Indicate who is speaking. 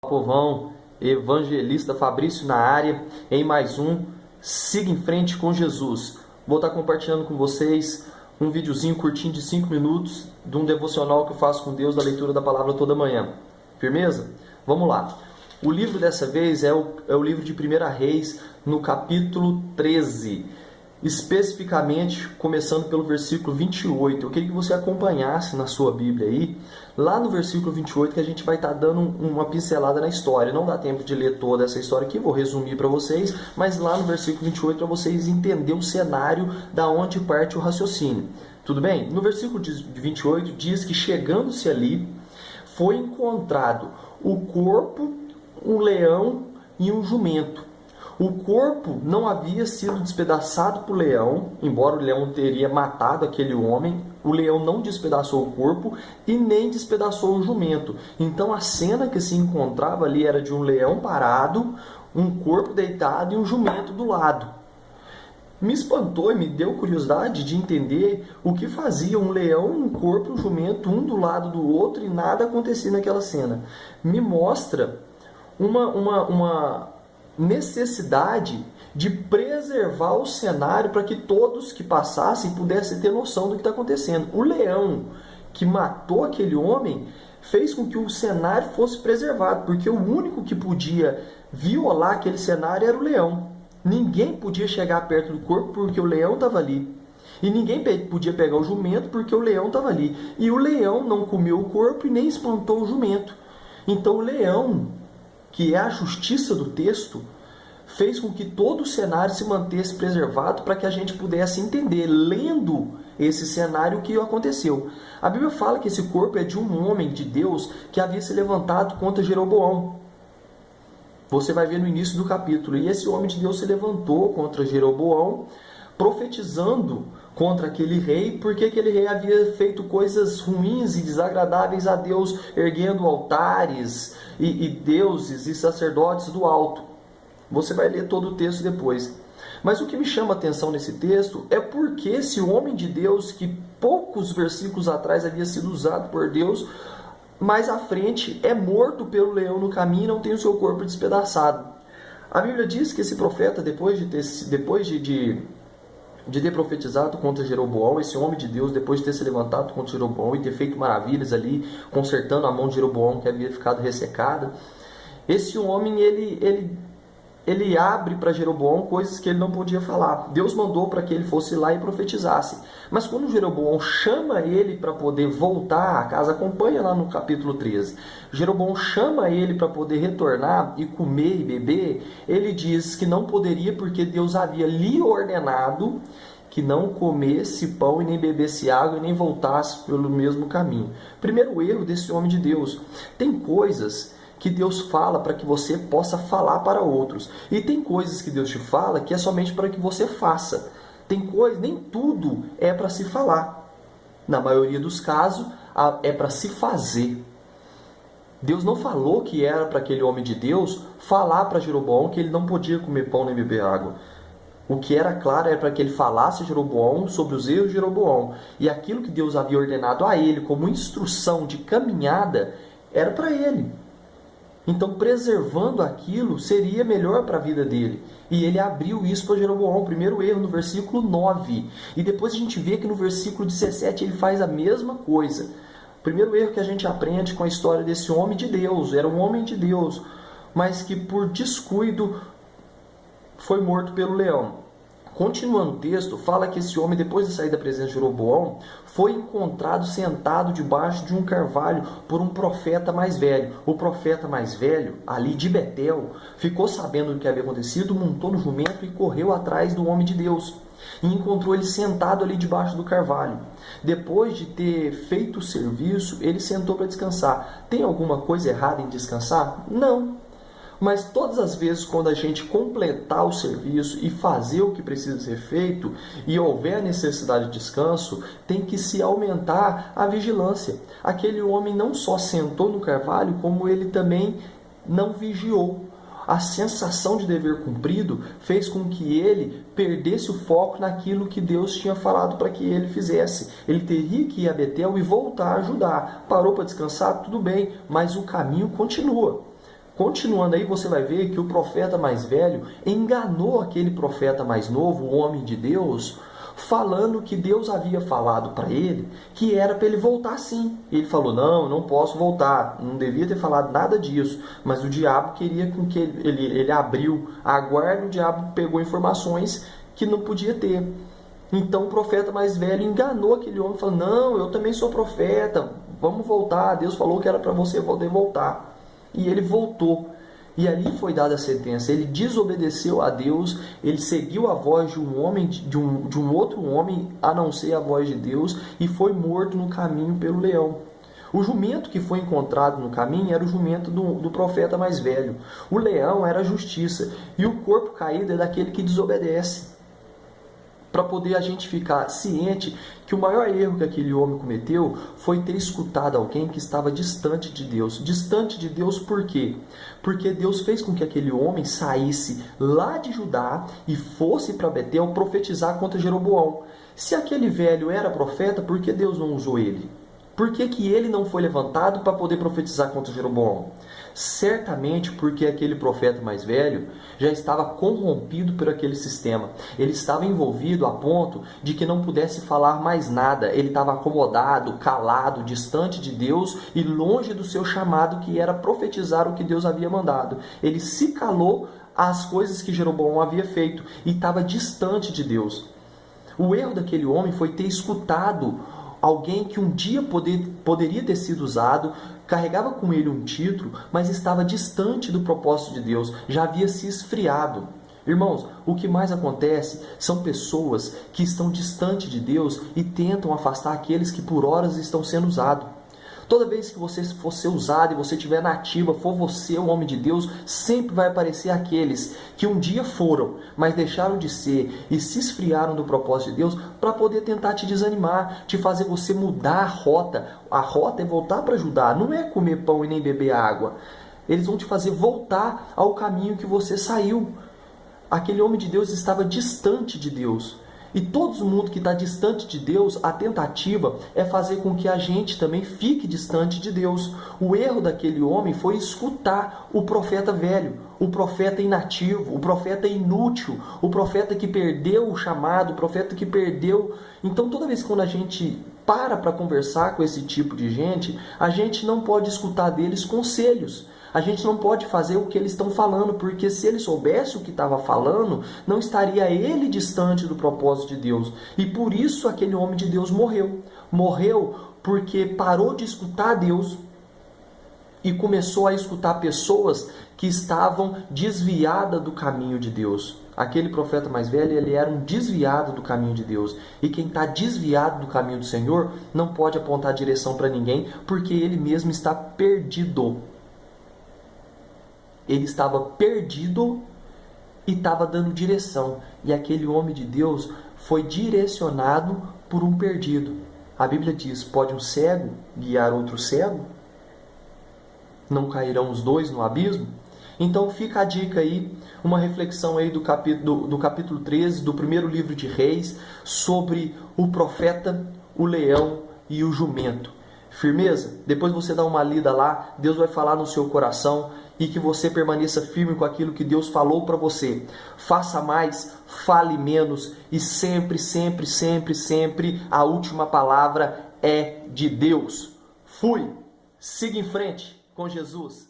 Speaker 1: Povão, evangelista Fabrício na área, em mais um Siga em Frente com Jesus. Vou estar compartilhando com vocês um videozinho curtinho de 5 minutos de um devocional que eu faço com Deus da leitura da palavra toda manhã. Firmeza? Vamos lá. O livro dessa vez é o livro de 1 Reis, no capítulo 13. Especificamente, começando pelo versículo 28. Eu queria que você acompanhasse na sua Bíblia aí, lá no versículo 28, que a gente vai estar dando uma pincelada na história. Não dá tempo de ler toda essa história aqui, vou resumir para vocês, mas lá no versículo 28 para vocês entenderem o cenário da onde parte o raciocínio. Tudo bem? No versículo 28 diz que chegando-se ali, foi encontrado o corpo, um leão e um jumento. O corpo não havia sido despedaçado por leão, embora o leão teria matado aquele homem. O leão não despedaçou o corpo e nem despedaçou o jumento. Então a cena que se encontrava ali era de um leão parado, um corpo deitado e um jumento do lado. Me espantou e me deu curiosidade de entender o que fazia um leão, um corpo e um jumento, um do lado do outro, e nada acontecia naquela cena. Me mostra uma necessidade de preservar o cenário para que todos que passassem pudessem ter noção do que está acontecendo. O leão que matou aquele homem fez com que o cenário fosse preservado, porque o único que podia violar aquele cenário era o leão. Ninguém podia chegar perto do corpo porque o leão estava ali. E ninguém podia pegar o jumento porque o leão estava ali. E o leão não comeu o corpo e nem espantou o jumento. Então o leão, que é a justiça do texto, fez com que todo o cenário se mantesse preservado para que a gente pudesse entender, lendo esse cenário, o que aconteceu. A Bíblia fala que esse corpo é de um homem de Deus que havia se levantado contra Jeroboão. Você vai ver no início do capítulo. E esse homem de Deus se levantou contra Jeroboão, profetizando contra aquele rei, porque aquele rei havia feito coisas ruins e desagradáveis a Deus, erguendo altares e deuses e sacerdotes do alto. Você vai ler todo o texto depois. Mas o que me chama a atenção nesse texto é porque esse homem de Deus, que poucos versículos atrás havia sido usado por Deus, mais à frente é morto pelo leão no caminho e não tem o seu corpo despedaçado. A Bíblia diz que esse profeta, depois de ter profetizado contra Jeroboão, esse homem de Deus, depois de ter se levantado contra Jeroboão e ter feito maravilhas ali, consertando a mão de Jeroboão que havia ficado ressecada, esse homem, ele abre para Jeroboão coisas que ele não podia falar. Deus mandou para que ele fosse lá e profetizasse. Mas quando Jeroboão chama ele para poder voltar à casa, acompanha lá no capítulo 13. Jeroboão chama ele para poder retornar e comer e beber. Ele diz que não poderia porque Deus havia lhe ordenado que não comesse pão e nem bebesse água e nem voltasse pelo mesmo caminho. Primeiro erro desse homem de Deus. Tem coisas que Deus fala para que você possa falar para outros. E tem coisas que Deus te fala que é somente para que você faça. Tem coisas, nem tudo é para se falar. Na maioria dos casos, é para se fazer. Deus não falou que era para aquele homem de Deus falar para Jeroboão que ele não podia comer pão nem beber água. O que era claro era para que ele falasse a Jeroboão sobre os erros de Jeroboão. E aquilo que Deus havia ordenado a ele como instrução de caminhada era para ele. Então, preservando aquilo seria melhor para a vida dele. E ele abriu isso para Jeroboão. Primeiro erro no versículo 9. E depois a gente vê que no versículo 17 ele faz a mesma coisa. Primeiro erro que a gente aprende com a história desse homem de Deus. Era um homem de Deus, mas que por descuido foi morto pelo leão. Continuando o texto, fala que esse homem, depois de sair da presença de Jeroboão, foi encontrado sentado debaixo de um carvalho por um profeta mais velho. O profeta mais velho, ali de Betel, ficou sabendo do que havia acontecido, montou no jumento e correu atrás do homem de Deus. E encontrou ele sentado ali debaixo do carvalho. Depois de ter feito o serviço, ele sentou para descansar. Tem alguma coisa errada em descansar? Não. Mas todas as vezes quando a gente completar o serviço e fazer o que precisa ser feito e houver necessidade de descanso, tem que se aumentar a vigilância. Aquele homem não só sentou no carvalho, como ele também não vigiou. A sensação de dever cumprido fez com que ele perdesse o foco naquilo que Deus tinha falado para que ele fizesse. Ele teria que ir a Betel e voltar a ajudar. Parou para descansar? Tudo bem, mas o caminho continua. Continuando aí, você vai ver que o profeta mais velho enganou aquele profeta mais novo, o homem de Deus, falando que Deus havia falado para ele que era para ele voltar sim. E ele falou, não posso voltar, não devia ter falado nada disso, mas o diabo queria com que ele abriu a guarda, o diabo pegou informações que não podia ter. Então o profeta mais velho enganou aquele homem, falando, não, eu também sou profeta, vamos voltar, Deus falou que era para você poder voltar. E ele voltou. E ali foi dada a sentença. Ele desobedeceu a Deus, ele seguiu a voz de um homem, de um outro homem, a não ser a voz de Deus, e foi morto no caminho pelo leão. O jumento que foi encontrado no caminho era o jumento do profeta mais velho. O leão era a justiça, e o corpo caído é daquele que desobedece. Para poder a gente ficar ciente que o maior erro que aquele homem cometeu foi ter escutado alguém que estava distante de Deus. Distante de Deus por quê? Porque Deus fez com que aquele homem saísse lá de Judá e fosse para Betel profetizar contra Jeroboão. Se aquele velho era profeta, por que Deus não usou ele? Por que ele não foi levantado para poder profetizar contra Jeroboão? Certamente porque aquele profeta mais velho já estava corrompido por aquele sistema. Ele estava envolvido a ponto de que não pudesse falar mais nada. Ele estava acomodado, calado, distante de Deus e longe do seu chamado, que era profetizar o que Deus havia mandado. Ele se calou às coisas que Jeroboão havia feito e estava distante de Deus. O erro daquele homem foi ter escutado alguém que um dia poderia ter sido usado, carregava com ele um título, mas estava distante do propósito de Deus, já havia se esfriado. Irmãos, o que mais acontece são pessoas que estão distantes de Deus e tentam afastar aqueles que por horas estão sendo usados. Toda vez que você for ser usado e você estiver na ativa, for você o homem de Deus, sempre vai aparecer aqueles que um dia foram, mas deixaram de ser e se esfriaram do propósito de Deus para poder tentar te desanimar, te fazer você mudar a rota. A rota é voltar para Judá, não é comer pão e nem beber água. Eles vão te fazer voltar ao caminho que você saiu. Aquele homem de Deus estava distante de Deus. E todo mundo que está distante de Deus, a tentativa é fazer com que a gente também fique distante de Deus. O erro daquele homem foi escutar o profeta velho, o profeta inativo, o profeta inútil, o profeta que perdeu o chamado, o profeta que perdeu. Então toda vez que a gente para conversar com esse tipo de gente, a gente não pode escutar deles conselhos. A gente não pode fazer o que eles estão falando, porque se ele soubesse o que estava falando, não estaria ele distante do propósito de Deus. E por isso aquele homem de Deus morreu. Morreu porque parou de escutar Deus e começou a escutar pessoas que estavam desviadas do caminho de Deus. Aquele profeta mais velho, ele era um desviado do caminho de Deus. E quem está desviado do caminho do Senhor não pode apontar direção para ninguém, porque ele mesmo está perdido. Ele estava perdido e estava dando direção. E aquele homem de Deus foi direcionado por um perdido. A Bíblia diz, pode um cego guiar outro cego? Não cairão os dois no abismo? Então fica a dica aí, uma reflexão aí do capítulo 13, do primeiro livro de Reis, sobre o profeta, o leão e o jumento. Firmeza? Depois você dá uma lida lá, Deus vai falar no seu coração e que você permaneça firme com aquilo que Deus falou para você. Faça mais, fale menos e sempre, sempre, sempre, sempre a última palavra é de Deus. Fui! Siga em frente com Jesus.